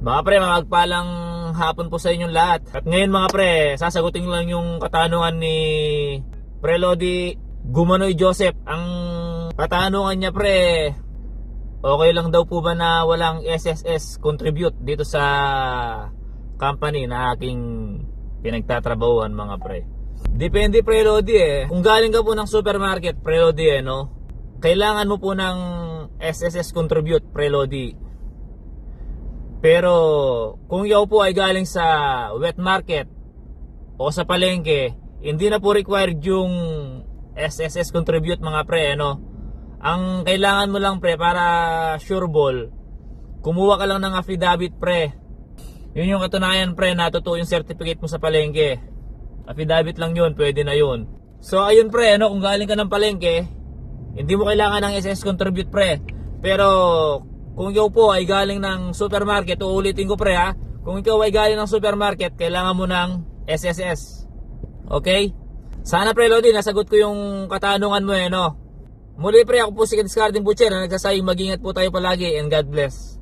Mga pre, magpalang hapon po sa inyong lahat. At ngayon mga pre, sasagutin lang yung katanungan ni Pre Lodi Gumanoy Joseph. Ang katanungan niya pre, okay lang daw po ba na walang SSS contribute dito sa company na aking pinagtatrabahuan mga pre? Depende Pre Lodi Kung galing ka po ng supermarket Pre Lodi no? Kailangan mo po ng SSS contribute Pre Lodi. Pero kung yaw po ay galing sa wet market o sa palengke, hindi na po required yung SSS contribute mga pre, no? Ang kailangan mo lang pre para sure ball, kumuha ka lang ng affidavit pre. Yun yung katunayan pre na totoo yung certificate mo sa palengke. Affidavit lang yun, pwede na yun. So ayun pre, no? Kung galing ka ng palengke, hindi mo kailangan ng SSS contribute pre. Pero kung ikaw po ay galing ng supermarket, uulitin ko pre ha, kung ikaw ay galing ng supermarket, kailangan mo ng SSS. Okay? Sana pre Lodi, nasagot ko yung katanungan mo no? Muli pre, ako po si Discarding Butcher na nagsasayang mag-ingat po tayo palagi and God bless.